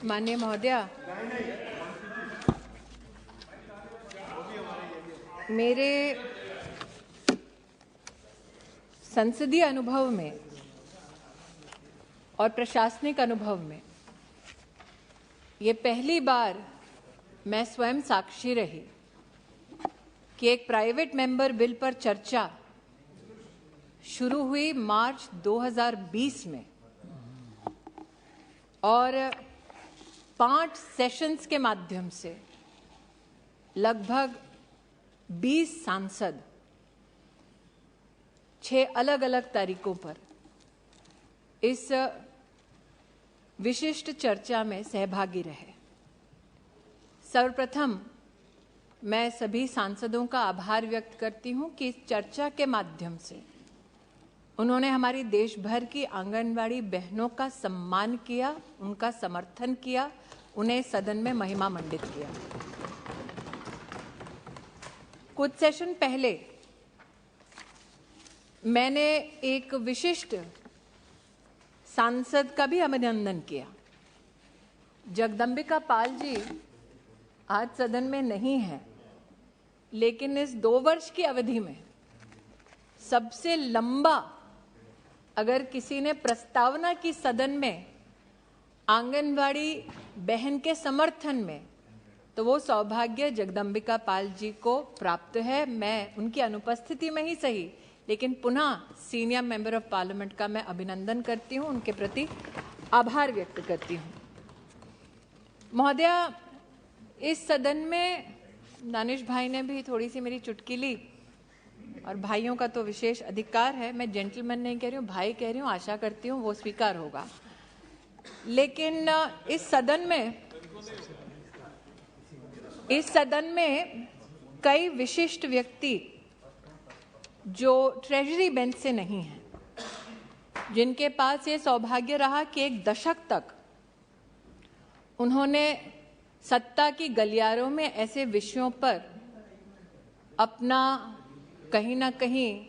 माननीय महोदया, मेरे संसदीय अनुभव में और प्रशासनिक अनुभव में ये पहली बार मैं स्वयं साक्षी रही कि एक प्राइवेट मेंबर बिल पर चर्चा शुरू हुई मार्च 2020 में और 5 सेशंस के माध्यम से लगभग 20 सांसद 6 अलग-अलग तारीखों पर इस विशिष्ट चर्चा में सहभागी रहे। सर्वप्रथम मैं सभी सांसदों का आभार व्यक्त करती हूं कि इस चर्चा के माध्यम से उन्होंने हमारी देश भर की आंगनवाड़ी बहनों का सम्मान किया, उनका समर्थन किया, उन्हें सदन में महिमा मंडित किया। कुछ सेशन पहले मैंने एक विशिष्ट सांसद का भी अभिनंदन किया। जगदंबिका पाल जी आज सदन में नहीं है, लेकिन इस 2 वर्ष की अवधि में सबसे लंबा अगर किसी ने प्रस्तावना की सदन में आंगनवाड़ी बहन के समर्थन में, तो वो सौभाग्य जगदंबिका पाल जी को प्राप्त है। मैं उनकी अनुपस्थिति में ही सही, लेकिन पुनः सीनियर मेंबर ऑफ पार्लियामेंट का मैं अभिनंदन करती हूं, उनके प्रति आभार व्यक्त करती हूं। महोदया, इस सदन में दानिश भाई ने भी थोड़ी सी मेरी चुटकी ली और भाइयों का तो विशेष अधिकार है, मैं जेंटलमैन नहीं कह रही हूँ, भाई कह रही हूँ, आशा करती हूँ वो स्वीकार होगा। लेकिन इस सदन में कई विशिष्ट व्यक्ति जो ट्रेजरी बेंच से नहीं हैं, जिनके पास ये सौभाग्य रहा कि 1 दशक तक उन्होंने सत्ता की गलियारों में ऐसे विषयों पर अपना कहीं ना कहीं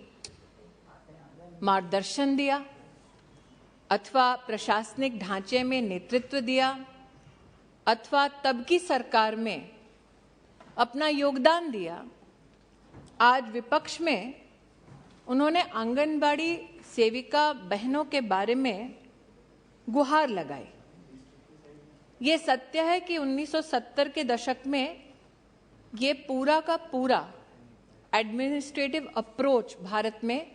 मार्गदर्शन दिया अथवा प्रशासनिक ढांचे में नेतृत्व दिया अथवा तब की सरकार में अपना योगदान दिया। आज विपक्ष में उन्होंने आंगनबाड़ी सेविका बहनों के बारे में गुहार लगाई। ये सत्य है कि 1970 के दशक में ये पूरा का पूरा एडमिनिस्ट्रेटिव अप्रोच भारत में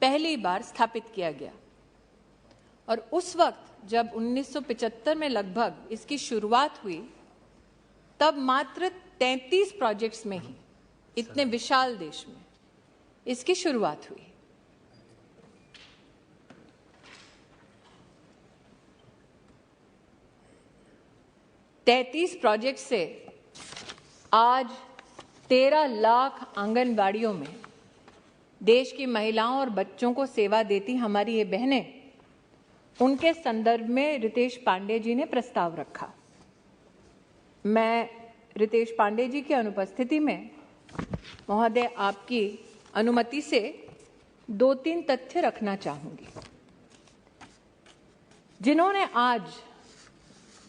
पहली बार स्थापित किया गया और उस वक्त जब 1975 में लगभग इसकी शुरुआत हुई, तब मात्र 33 प्रोजेक्ट्स में ही इतने विशाल देश में इसकी शुरुआत हुई। तैंतीस प्रोजेक्ट से आज 13 लाख आंगनबाड़ियों में देश की महिलाओं और बच्चों को सेवा देती हमारी ये बहनें, उनके संदर्भ में रितेश पांडे जी ने प्रस्ताव रखा। मैं रितेश पांडे जी की अनुपस्थिति में महोदय आपकी अनुमति से 2-3 तथ्य रखना चाहूंगी, जिन्होंने आज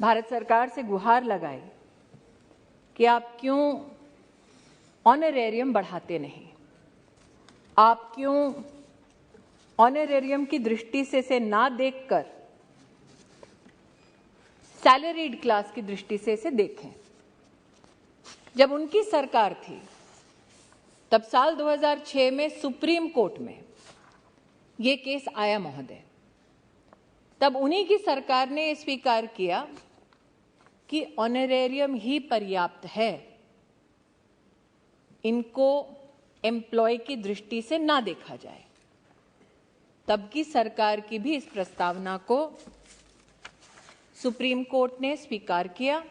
भारत सरकार से गुहार लगाई कि आप क्यों ऑनरेरियम बढ़ाते नहीं, आप क्यों ऑनरेरियम की दृष्टि से इसे ना देखकर सैलरीड क्लास की दृष्टि से इसे देखें। जब उनकी सरकार थी तब साल 2006 में सुप्रीम कोर्ट में ये केस आया महोदय। तब उन्हीं की सरकार ने ये स्वीकार किया कि ऑनरेरियम ही पर्याप्त है, इनको एम्प्लॉय की दृष्टि से ना देखा जाए। तब की सरकार की भी इस प्रस्तावना को सुप्रीम कोर्ट ने स्वीकार किया।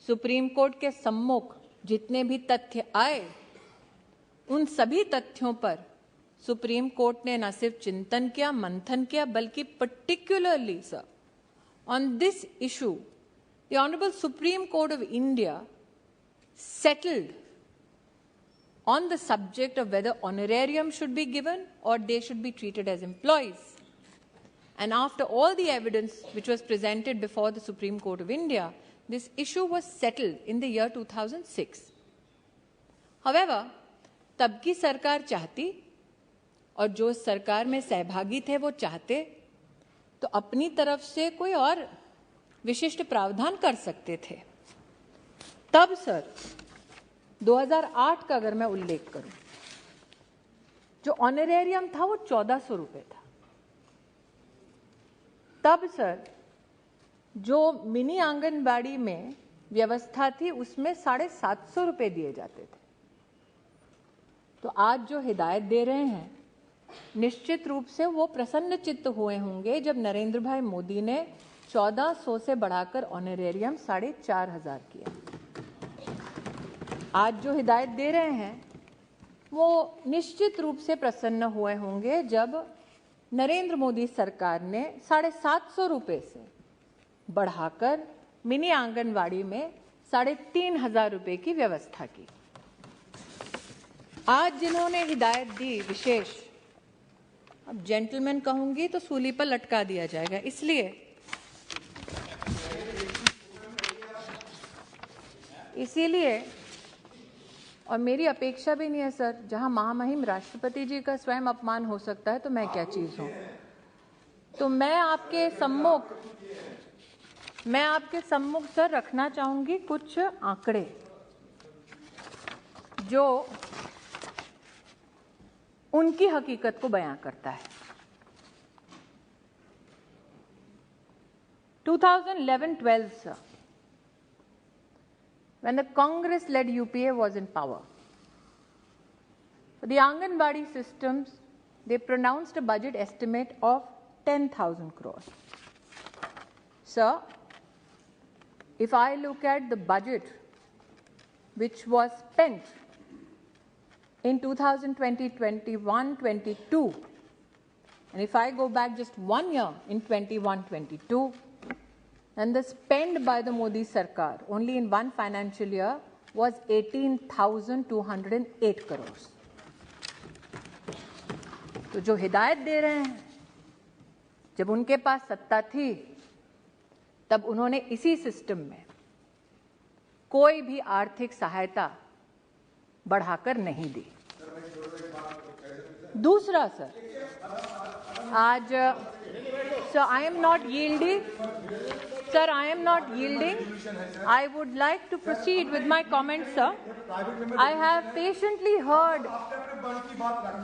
सुप्रीम कोर्ट के सम्मुख जितने भी तथ्य आए, उन सभी तथ्यों पर सुप्रीम कोर्ट ने न सिर्फ चिंतन किया, मंथन किया, बल्कि particularly sir on this issue the honourable supreme court of India settled on the subject of whether honorarium should be given or they should be treated as employees. And after all the evidence which was presented before the Supreme Court of India, this issue was settled in the year 2006. However, तब की सरकार चाहती और जो सरकार में सहभागी थे वो चाहते तो अपनी तरफ से कोई और विशिष्ट प्रावधान कर सकते थे। तब सर 2008 का अगर मैं उल्लेख करूं, जो ऑनरेरियम था वो 1400 रुपए था। तब सर जो मिनी आंगनबाड़ी में व्यवस्था थी उसमें 750 रुपए दिए जाते थे। तो आज जो हिदायत दे रहे हैं, निश्चित रूप से वो प्रसन्न चित्त हुए होंगे जब नरेंद्र भाई मोदी ने 1400 से बढ़ाकर ऑनरेरियम 4500 किया। आज जो हिदायत दे रहे हैं वो निश्चित रूप से प्रसन्न हुए होंगे जब नरेंद्र मोदी सरकार ने 750 रुपए से बढ़ाकर मिनी आंगनवाड़ी में 3500 रुपए की व्यवस्था की। आज जिन्होंने हिदायत दी विशेष, अब जेंटलमैन कहूंगी तो सूली पर लटका दिया जाएगा, इसीलिए और मेरी अपेक्षा भी नहीं है सर, जहां महामहिम राष्ट्रपति जी का स्वयं अपमान हो सकता है तो मैं क्या चीज हूं। तो मैं आपके सम्मुख सर रखना चाहूंगी कुछ आंकड़े जो उनकी हकीकत को बयां करता है। 2011-12 sir, when the Congress-led UPA was in power, for the Anganwadi systems, they pronounced a budget estimate of 10,000 crores. Sir, if I look at the budget which was spent in 2020, 21, 22, and if I go back just 1 year in 21, 22, and the spend by the Modi Sarkar only in one financial year was 18,208 crores. तो जो हिदायत दे रहे हैं, जब उनके पास सत्ता थी तब उन्होंने इसी सिस्टम में कोई भी आर्थिक सहायता बढ़ाकर नहीं दी। दूसरा सर, आज sir I am not yielding. Sir, I am not yielding. I would like to proceed with my comments, sir. I have patiently heard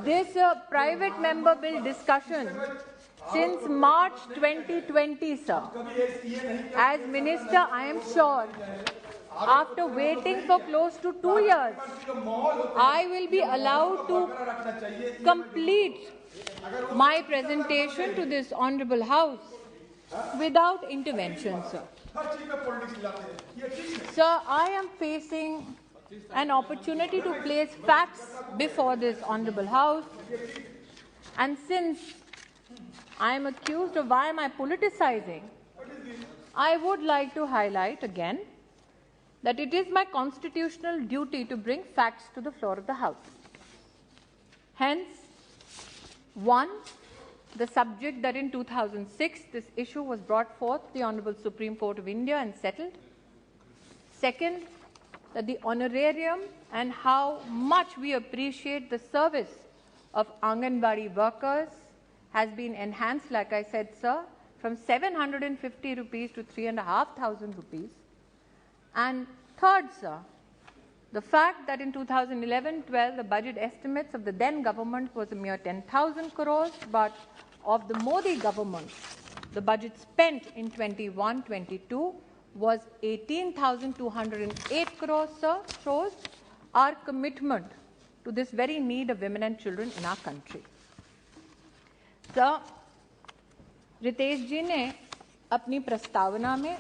this private member bill discussion since March 2020, sir. As Minister, I am sure, after waiting for close to 2 years, I will be allowed to complete my presentation to this Honorable House without intervention, sir. Sir, I am facing an opportunity to place facts before this Honorable House, and since I am accused of why am I politicizing, I would like to highlight again that it is my constitutional duty to bring facts to the floor of the House. Hence, one, the subject that in 2006 this issue was brought forth to the Honorable Supreme Court of India and settled. Second, that the honorarium and how much we appreciate the service of Anganwadi workers has been enhanced, like I said, sir, from 750 rupees to 3,500 rupees. And third, sir, the fact that in 2011-12 the budget estimates of the then government was a mere 10,000 crores, but of the Modi government, the budget spent in 21-22 was 18,208 crores, sir, shows our commitment to this very need of women and children in our country. Sir, Ritesh ji ने अपनी प्रस्तावना में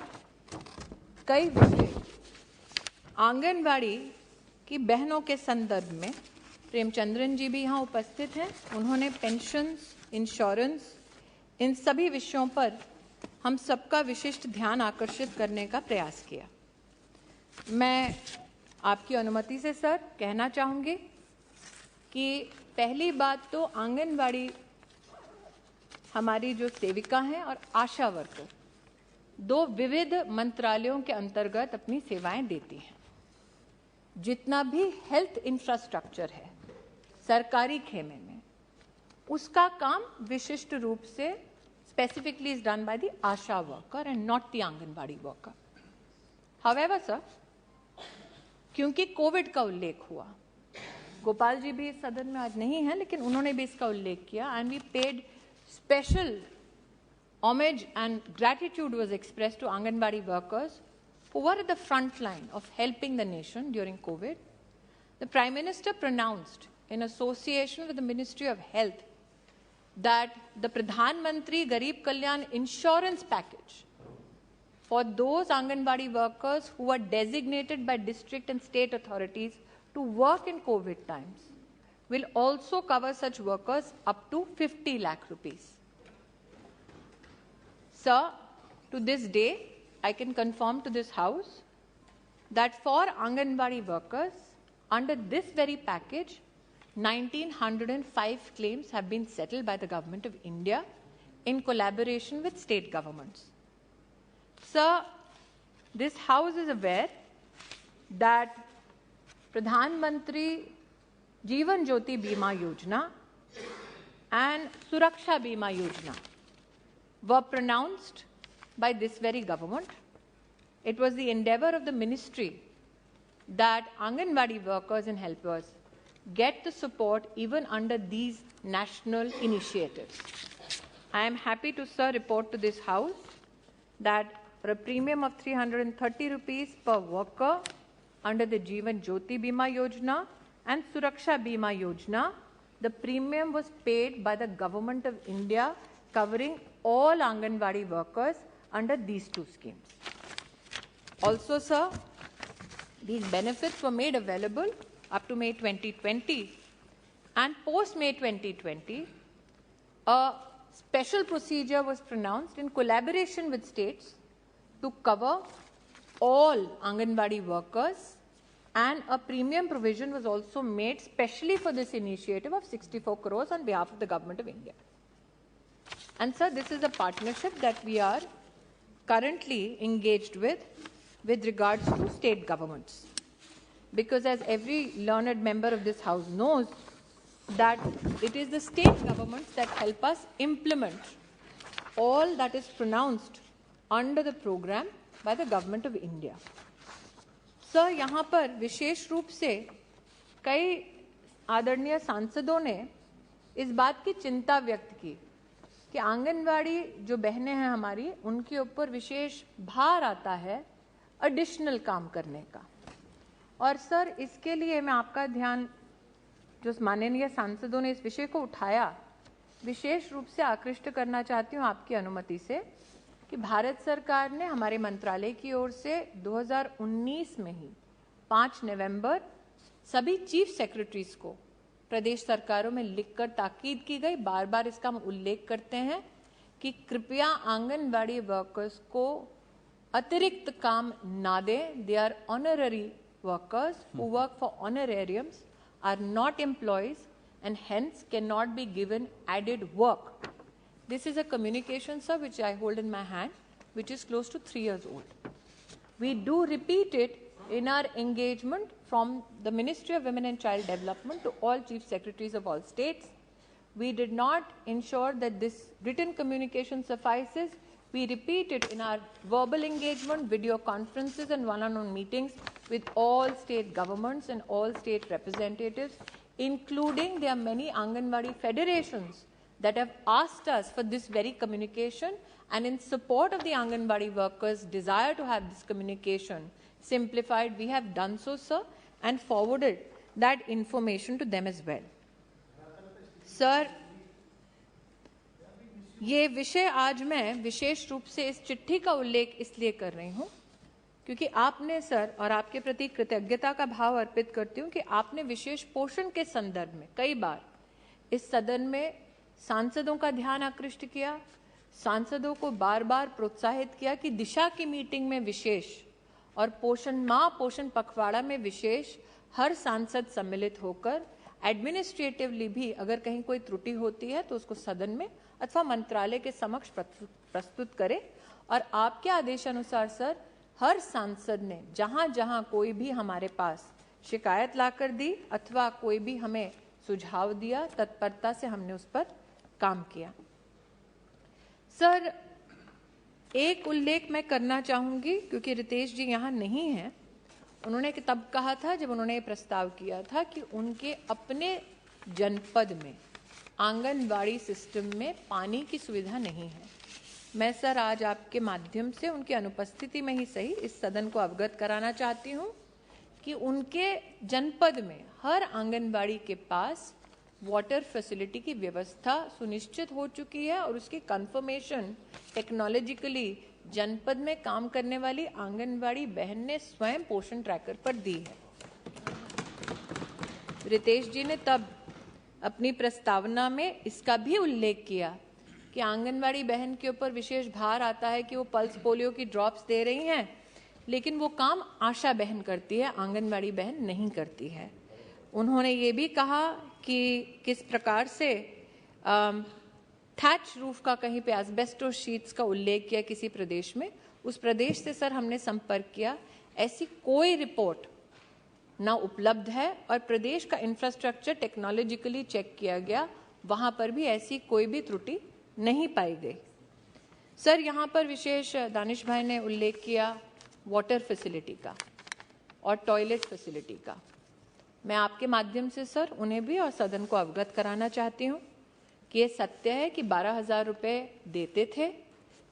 कई विषय आंगनवाड़ी की बहनों के संदर्भ में, प्रेमचंद्रन जी भी यहाँ उपस्थित हैं, उन्होंने पेंशन्स, इंश्योरेंस, इन सभी विषयों पर हम सबका विशिष्ट ध्यान आकर्षित करने का प्रयास किया। मैं आपकी अनुमति से सर कहना चाहूँगी कि पहली बात तो आंगनवाड़ी हमारी जो सेविका हैं और आशा वर्कर 2 विविध मंत्रालयों के अंतर्गत अपनी सेवाएं देती हैं। जितना भी हेल्थ इंफ्रास्ट्रक्चर है सरकारी खेमे में, उसका काम विशिष्ट रूप से specifically is done by the Asha worker and not the anganwadi worker. However sir, क्योंकि कोविड का उल्लेख हुआ, गोपाल जी भी इस सदन में आज नहीं है लेकिन उन्होंने भी इसका उल्लेख किया, and we paid special homage and gratitude was expressed to Anganwadi workers who were at the front line of helping the nation during COVID. The Prime Minister pronounced, in association with the Ministry of Health, that the Pradhan Mantri Garib Kalyan insurance package for those Anganwadi workers who were designated by district and state authorities to work in COVID times will also cover such workers up to 50 lakh rupees. Sir, to this day, I can confirm to this House that for Anganwadi workers, under this very package, 1,905 claims have been settled by the Government of India in collaboration with state governments. Sir, this House is aware that Pradhan Mantri Jeevan Jyoti Bima Yojana and Suraksha Bima Yojana were pronounced by this very government. It was the endeavor of the ministry that Anganwadi workers and helpers get the support even under these national initiatives. I am happy to, sir, report to this House that for a premium of 330 rupees per worker under the Jeevan Jyoti Bima Yojana and Suraksha Bima Yojana, the premium was paid by the Government of India, covering all Anganwadi workers under these 2 schemes. Also, sir, these benefits were made available up to May 2020, and post May 2020, a special procedure was pronounced in collaboration with states to cover all Anganwadi workers, and a premium provision was also made specially for this initiative of 64 crores on behalf of the Government of India. And sir, this is a partnership that we are currently engaged with regards to state governments. Because as every learned member of this House knows, that it is the state governments that help us implement all that is pronounced under the program by the Government of India. Sir, यहाँ पर विशेष रूप से कई आदरणीय सांसदों ने इस बात की चिंता व्यक्त की कि आंगनवाड़ी जो बहनें हैं हमारी, उनके ऊपर विशेष भार आता है एडिशनल काम करने का। और सर, इसके लिए मैं आपका ध्यान, जो माननीय सांसदों ने इस विषय को उठाया, विशेष रूप से आकृष्ट करना चाहती हूँ आपकी अनुमति से कि भारत सरकार ने हमारे मंत्रालय की ओर से 2019 में ही 5 नवंबर सभी चीफ सेक्रेटरीज को प्रदेश सरकारों में लिखकर ताकीद की गई, बार बार इसका हम उल्लेख करते हैं कि कृपया आंगनबाड़ी वर्कर्स को अतिरिक्त काम ना दें। They are honorary workers who work for honorariums, are not employees and hence cannot be given added work. This is a communication, sir, which I hold in my hand, which is close to 3 years old. We do repeat it in our engagement from the Ministry of Women and Child Development to all chief secretaries of all states. We did not ensure that this written communication suffices. We repeat it in our verbal engagement, video conferences and one-on-one meetings with all state governments and all state representatives, including there are many Anganwadi federations that have asked us for this very communication, and in support of the Anganwadi workers' desire to have this communication simplified, we have done so, sir, and forwarded that information to them as well. Sir, ये विषय आज मैं विशेष रूप से इस चिट्ठी का उल्लेख इसलिए कर रही हूँ क्योंकि आपने, सर, और आपके प्रति कृतज्ञता का भाव अर्पित करती हूँ कि आपने विशेष पोषण के संदर्भ में कई बार इस सदन में सांसदों का ध्यान आकृष्ट किया, सांसदों को बार बार प्रोत्साहित किया कि दिशा की मीटिंग में विशेष और पोषण माह, पोषण पखवाड़ा में विशेष हर सांसद सम्मिलित होकर एडमिनिस्ट्रेटिवली भी अगर कहीं कोई त्रुटि होती है तो उसको सदन में अथवा मंत्रालय के समक्ष प्रस्तुत करे। और आपके आदेशानुसार सर, हर सांसद ने जहां जहां कोई भी हमारे पास शिकायत लाकर दी अथवा कोई भी हमें सुझाव दिया, तत्परता से हमने उस पर काम किया। सर, एक उल्लेख मैं करना चाहूंगी, क्योंकि रितेश जी यहाँ नहीं हैं। उन्होंने तब कहा था जब उन्होंने प्रस्ताव किया था कि उनके अपने जनपद में आंगनवाड़ी सिस्टम में पानी की सुविधा नहीं है। मैं सर आज आपके माध्यम से उनकी अनुपस्थिति में ही सही इस सदन को अवगत कराना चाहती हूँ कि उनके जनपद में हर आंगनवाड़ी के पास वाटर फैसिलिटी की व्यवस्था सुनिश्चित हो चुकी है और उसकी कंफर्मेशन टेक्नोलॉजिकली जनपद में काम करने वाली आंगनवाड़ी बहन ने स्वयं पोषण ट्रैकर पर दी है। रितेश जी ने तब अपनी प्रस्तावना में इसका भी उल्लेख किया कि आंगनवाड़ी बहन के ऊपर विशेष भार आता है कि वो पल्स पोलियो की ड्रॉप्स दे रही हैं, लेकिन वो काम आशा बहन करती है, आंगनवाड़ी बहन नहीं करती है। उन्होंने ये भी कहा कि किस प्रकार से थैच रूफ का कहीं पे एस्बेस्टोस शीट्स का उल्लेख किया किसी प्रदेश में, उस प्रदेश से सर हमने संपर्क किया, ऐसी कोई रिपोर्ट ना उपलब्ध है और प्रदेश का इंफ्रास्ट्रक्चर टेक्नोलॉजिकली चेक किया गया, वहां पर भी ऐसी कोई भी त्रुटि नहीं पाई गई। सर, यहाँ पर विशेष दानिश भाई ने उल्लेख किया वाटर फैसिलिटी का और टॉयलेट फैसिलिटी का। मैं आपके माध्यम से सर उन्हें भी और सदन को अवगत कराना चाहती हूँ कि ये सत्य है कि 12,000 रुपये देते थे।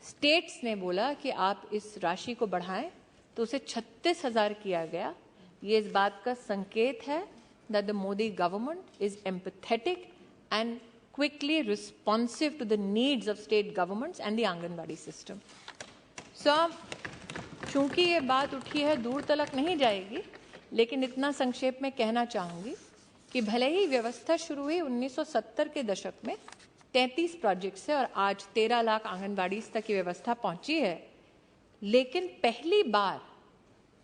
स्टेट्स ने बोला कि आप इस राशि को बढ़ाएं तो उसे 36,000 किया गया। ये इस बात का संकेत है that the Modi government is empathetic and quickly responsive to the needs of state governments and the anganwadi system. So, चूंकि ये बात उठी है दूर तलक नहीं जाएगी, लेकिन इतना संक्षेप में कहना चाहूंगी कि भले ही व्यवस्था शुरू हुई 1970 के दशक में 33 प्रोजेक्ट से और आज 13 लाख आंगनबाड़ी तक की व्यवस्था पहुंची है, लेकिन पहली बार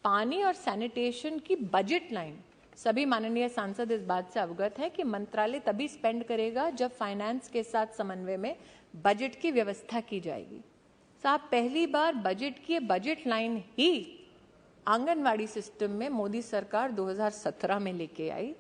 पानी और सैनिटेशन की बजट लाइन, सभी माननीय सांसद इस बात से अवगत है कि मंत्रालय तभी स्पेंड करेगा जब फाइनेंस के साथ समन्वय में बजट की व्यवस्था की जाएगी। साहब, पहली बार बजट की बजट लाइन ही आंगनवाड़ी सिस्टम में मोदी सरकार 2017 में लेके आई।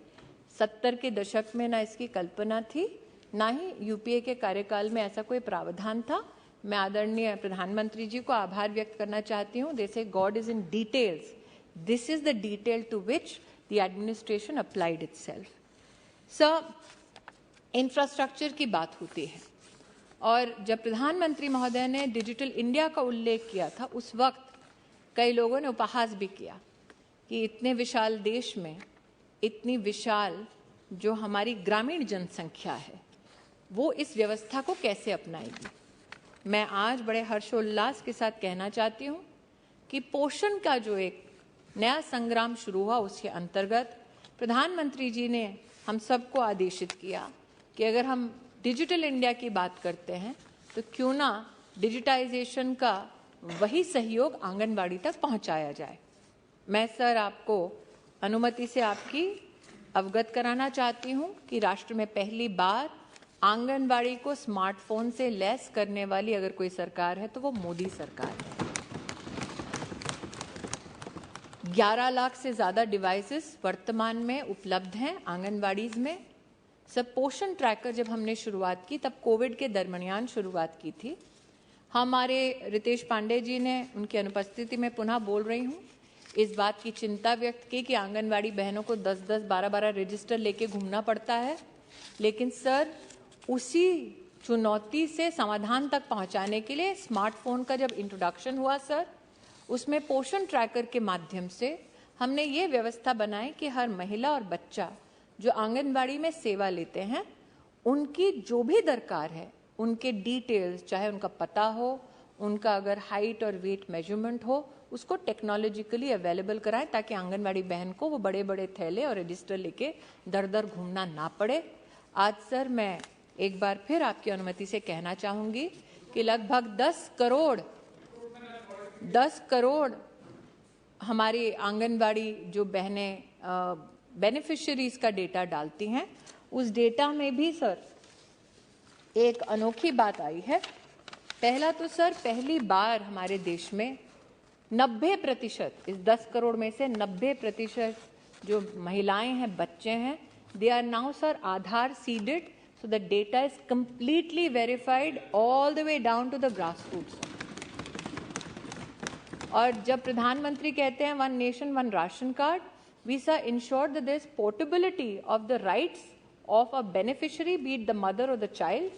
70 के दशक में ना इसकी कल्पना थी, ना ही यूपीए के कार्यकाल में ऐसा कोई प्रावधान था। मैं आदरणीय प्रधानमंत्री जी को आभार व्यक्त करना चाहती हूँ। They say God is in details, this is the detail to which the administration applied itself. Sir, infrastructure की बात होती है और जब प्रधानमंत्री महोदय ने डिजिटल इंडिया का उल्लेख किया था, उस वक्त कई लोगों ने उपहास भी किया कि इतने विशाल देश में इतनी विशाल जो हमारी ग्रामीण जनसंख्या है वो इस व्यवस्था को कैसे अपनाएगी। मैं आज बड़े हर्षोल्लास के साथ कहना चाहती हूँ कि पोषण का जो एक नया संग्राम शुरू हुआ, उसके अंतर्गत प्रधानमंत्री जी ने हम सबको आदेशित किया कि अगर हम डिजिटल इंडिया की बात करते हैं तो क्यों ना डिजिटाइजेशन का वही सहयोग आंगनवाड़ी तक पहुंचाया जाए। मैं सर आपको अनुमति से आपकी अवगत कराना चाहती हूं कि राष्ट्र में पहली बार आंगनवाड़ी को स्मार्टफोन से लैस करने वाली अगर कोई सरकार है तो वो मोदी सरकार है। 11 लाख से ज्यादा डिवाइसेस वर्तमान में उपलब्ध हैं आंगनवाड़ीज में। सब पोषण ट्रैकर जब हमने शुरुआत की तब कोविड के दरमियान शुरुआत की थी। हमारे रितेश पांडे जी ने उनकी अनुपस्थिति में पुनः बोल रही हूँ इस बात की चिंता व्यक्त की कि आंगनवाड़ी बहनों को 10-10, 12-12 रजिस्टर लेके घूमना पड़ता है, लेकिन सर उसी चुनौती से समाधान तक पहुंचाने के लिए स्मार्टफोन का जब इंट्रोडक्शन हुआ सर, उसमें पोषण ट्रैकर के माध्यम से हमने ये व्यवस्था बनाई कि हर महिला और बच्चा जो आंगनवाड़ी में सेवा लेते हैं उनकी जो भी दरकार है, उनके डिटेल्स, चाहे उनका पता हो, उनका अगर हाइट और वेट मेजरमेंट हो, उसको टेक्नोलॉजिकली अवेलेबल कराएं ताकि आंगनवाड़ी बहन को वो बड़े बड़े थैले और रजिस्टर लेके दर दर घूमना ना पड़े। आज सर मैं एक बार फिर आपकी अनुमति से कहना चाहूंगी कि लगभग 10 करोड़ हमारी आंगनवाड़ी जो बहनें बेनिफिशियरीज का डेटा डालती हैं, उस डेटा में भी सर एक अनोखी बात आई है। पहला तो सर, पहली बार हमारे देश में 90%, इस 10 करोड़ में से 90% जो महिलाएं हैं, बच्चे हैं, they are now sir Aadhaar seeded, so the data is completely verified all the way down to the grassroots. और जब प्रधानमंत्री कहते हैं one nation one ration card, we shall ensure that there is portability of the rights of a beneficiary, be it the mother or the child.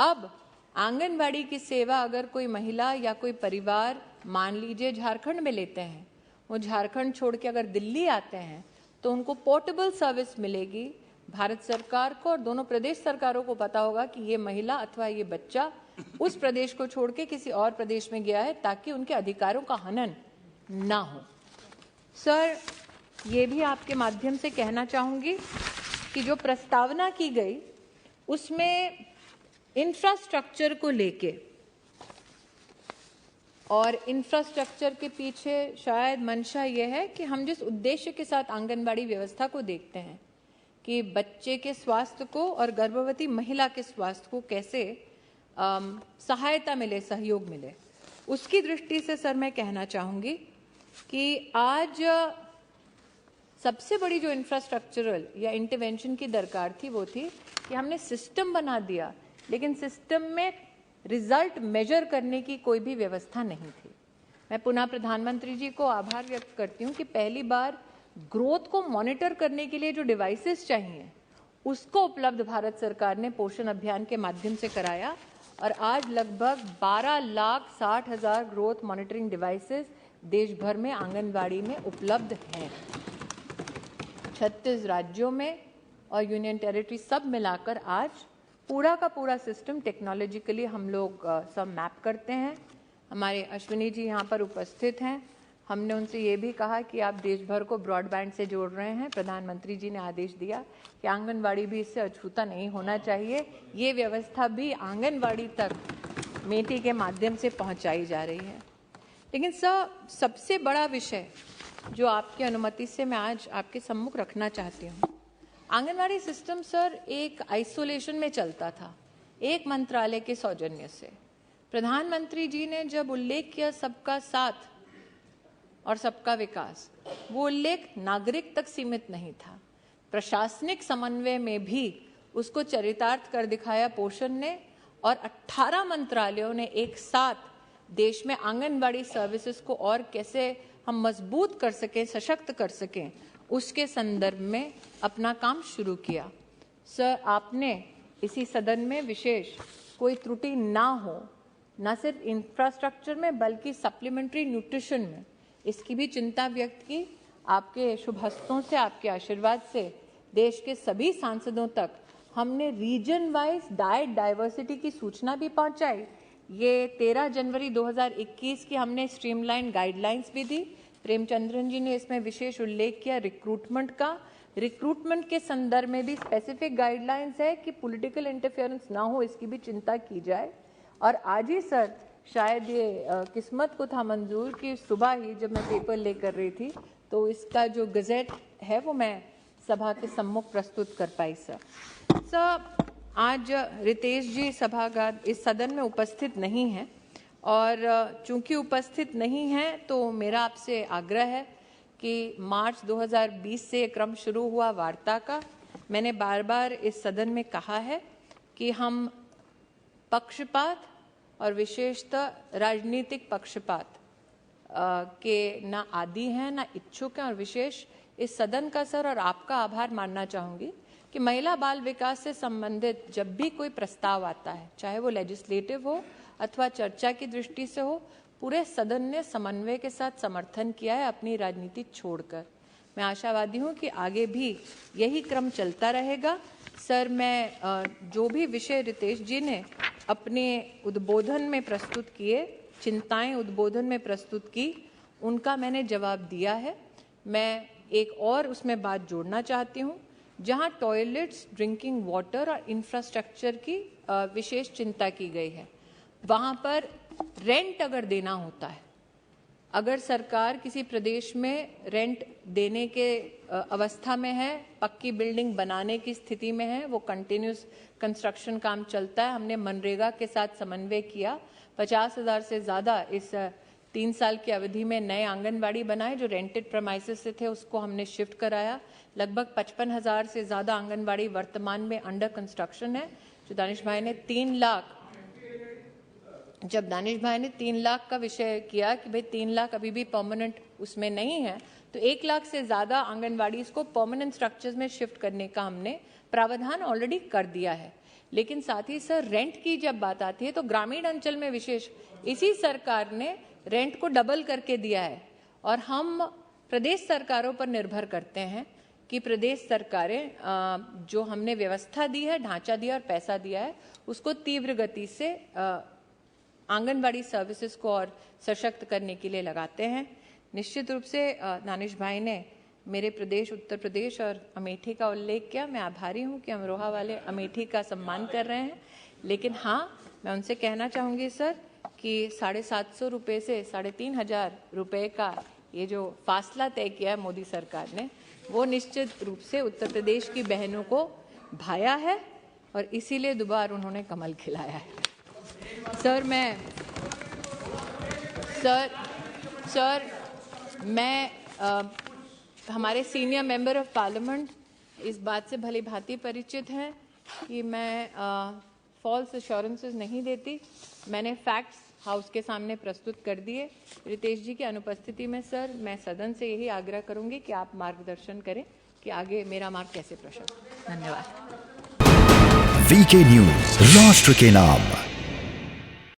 अब आंगनबाड़ी की सेवा अगर कोई महिला या कोई परिवार, मान लीजिए झारखंड में लेते हैं, वो झारखंड छोड़ के अगर दिल्ली आते हैं तो उनको पोर्टेबल सर्विस मिलेगी। भारत सरकार को और दोनों प्रदेश सरकारों को पता होगा कि ये महिला अथवा ये बच्चा उस प्रदेश को छोड़ के किसी और प्रदेश में गया है, ताकि उनके अधिकारों का हनन ना हो। सर, ये भी आपके माध्यम से कहना चाहूंगी कि जो प्रस्तावना की गई उसमें इंफ्रास्ट्रक्चर को लेके, और इंफ्रास्ट्रक्चर के पीछे शायद मंशा ये है कि हम जिस उद्देश्य के साथ आंगनबाड़ी व्यवस्था को देखते हैं कि बच्चे के स्वास्थ्य को और गर्भवती महिला के स्वास्थ्य को कैसे सहायता मिले, सहयोग मिले, उसकी दृष्टि से सर मैं कहना चाहूँगी कि आज सबसे बड़ी जो इंफ्रास्ट्रक्चरल या इंटरवेंशन की दरकार थी वो थी कि हमने सिस्टम बना दिया, लेकिन सिस्टम में रिजल्ट मेजर करने की कोई भी व्यवस्था नहीं थी। मैं पुनः प्रधानमंत्री जी को आभार व्यक्त करती हूँ कि पहली बार ग्रोथ को मॉनिटर करने के लिए जो डिवाइसेस चाहिए उसको उपलब्ध भारत सरकार ने पोषण अभियान के माध्यम से कराया, और आज लगभग 12,60,000 ग्रोथ मॉनिटरिंग डिवाइसेस देश भर में आंगनबाड़ी में उपलब्ध हैं। 36 राज्यों में और यूनियन टेरिटरी सब मिलाकर आज पूरा का पूरा सिस्टम टेक्नोलॉजिकली हम लोग सब मैप करते हैं। हमारे अश्विनी जी यहाँ पर उपस्थित हैं। हमने उनसे ये भी कहा कि आप देश भर को ब्रॉडबैंड से जोड़ रहे हैं। प्रधानमंत्री जी ने आदेश दिया कि आंगनबाड़ी भी इससे अछूता नहीं होना चाहिए। ये व्यवस्था भी आंगनबाड़ी तक मेटी के माध्यम से पहुंचाई जा रही है। लेकिन सर, सबसे बड़ा विषय जो आपकी अनुमति से मैं आज आपके सम्मुख रखना चाहती हूँ, आंगनबाड़ी सिस्टम सर एक आइसोलेशन में चलता था, एक मंत्रालय के सौजन्य से। प्रधानमंत्री जी ने जब उल्लेख किया सबका साथ और सबका विकास, वो उल्लेख नागरिक तक सीमित नहीं था, प्रशासनिक समन्वय में भी उसको चरितार्थ कर दिखाया पोषण ने, और 18 मंत्रालयों ने एक साथ देश में आंगनबाड़ी सर्विसेज को और कैसे हम मजबूत कर सकें, सशक्त कर सकें, उसके संदर्भ में अपना काम शुरू किया। सर, आपने इसी सदन में विशेष कोई त्रुटि ना हो, न सिर्फ इंफ्रास्ट्रक्चर में बल्कि सप्लीमेंट्री न्यूट्रिशन में, इसकी भी चिंता व्यक्त की। आपके शुभ हस्तों से, आपके आशीर्वाद से देश के सभी सांसदों तक हमने रीजन वाइज डाइट डाइवर्सिटी की सूचना भी पहुंचाई। ये 13 जनवरी 2021 की हमने स्ट्रीमलाइन गाइडलाइंस भी दी। प्रेमचंद्रन जी ने इसमें विशेष उल्लेख किया रिक्रूटमेंट का। रिक्रूटमेंट के संदर्भ में भी स्पेसिफिक गाइडलाइंस है कि पॉलिटिकल इंटरफेरेंस ना हो, इसकी भी चिंता की जाए। और आज ही सर, शायद ये किस्मत को था मंजूर कि सुबह ही जब मैं पेपर लेकर रही थी तो इसका जो गजेट है वो मैं सभा के सम्मुख प्रस्तुत कर पाई। सर, आज रितेश जी सभागार इस सदन में उपस्थित नहीं हैं, और चूंकि उपस्थित नहीं हैं तो मेरा आपसे आग्रह है कि मार्च 2020 से ये क्रम शुरू हुआ वार्ता का। मैंने बार बार इस सदन में कहा है कि हम पक्षपात और विशेषतः राजनीतिक पक्षपात के ना आदी हैं, ना इच्छुक हैं, और विशेष इस सदन का सर और आपका आभार मानना चाहूँगी कि महिला बाल विकास से संबंधित जब भी कोई प्रस्ताव आता है, चाहे वो लेजिस्लेटिव हो अथवा चर्चा की दृष्टि से हो, पूरे सदन ने समन्वय के साथ समर्थन किया है अपनी राजनीति छोड़कर। मैं आशावादी हूँ कि आगे भी यही क्रम चलता रहेगा। सर, मैं जो भी विषय रितेश जी ने अपने उद्बोधन में प्रस्तुत किए, चिंताएं उद्बोधन में प्रस्तुत की, उनका मैंने जवाब दिया है। मैं एक और उसमें बात जोड़ना चाहती हूँ, जहाँ टॉयलेट्स, ड्रिंकिंग वाटर और इंफ्रास्ट्रक्चर की विशेष चिंता की गई है, वहाँ पर रेंट अगर देना होता है अगर सरकार किसी प्रदेश में रेंट देने के अवस्था में है, पक्की बिल्डिंग बनाने की स्थिति में है, वो कंटिन्यूस कंस्ट्रक्शन काम चलता है, हमने मनरेगा के साथ समन्वय किया, 50,000 से ज़्यादा इस 3 साल की अवधि में नए आंगनबाड़ी बनाए जो रेंटेड प्रमाइसेस से थे, उसको हमने शिफ्ट कराया। लगभग 55,000 से ज़्यादा आंगनबाड़ी वर्तमान में अंडर कंस्ट्रक्शन है। जो दानिश भाई ने 3 लाख जब दानिश भाई ने 3 लाख का विषय किया कि भाई 3 लाख अभी भी परमानेंट उसमें नहीं है, तो 1 लाख से ज़्यादा आंगनबाड़ी को परमानेंट स्ट्रक्चर्स में शिफ्ट करने का हमने प्रावधान ऑलरेडी कर दिया है। लेकिन साथ ही सर रेंट की जब बात आती है तो ग्रामीण अंचल में विशेष इसी सरकार ने रेंट को डबल करके दिया है और हम प्रदेश सरकारों पर निर्भर करते हैं कि प्रदेश सरकारें जो हमने व्यवस्था दी है, ढांचा दिया और पैसा दिया है, उसको तीव्र गति से आंगनबाड़ी सर्विसेज को और सशक्त करने के लिए लगाते हैं। निश्चित रूप से दानिश भाई ने मेरे प्रदेश उत्तर प्रदेश और अमेठी का उल्लेख किया। मैं आभारी हूं कि अमरोहा वाले अमेठी का सम्मान कर रहे हैं, लेकिन हाँ, मैं उनसे कहना चाहूँगी सर कि 750 रुपये से 3,500 रुपये का ये जो फासला तय किया है मोदी सरकार ने, वो निश्चित रूप से उत्तर प्रदेश की बहनों को भाया है और इसीलिए दोबारा उन्होंने कमल खिलाया है। सर मैं हमारे सीनियर मेंबर ऑफ पार्लियामेंट इस बात से भली भांति परिचित हैं कि मैं फॉल्स एश्योरेंसेस नहीं देती। मैंने फैक्ट्स हाउस के सामने प्रस्तुत कर दिए। रितेश जी की अनुपस्थिति में सर मैं सदन से यही आग्रह करूंगी कि आप मार्गदर्शन करें कि आगे मेरा मार्ग कैसे प्रशस्त। धन्यवाद। वीके न्यूज, राष्ट्र के नाम।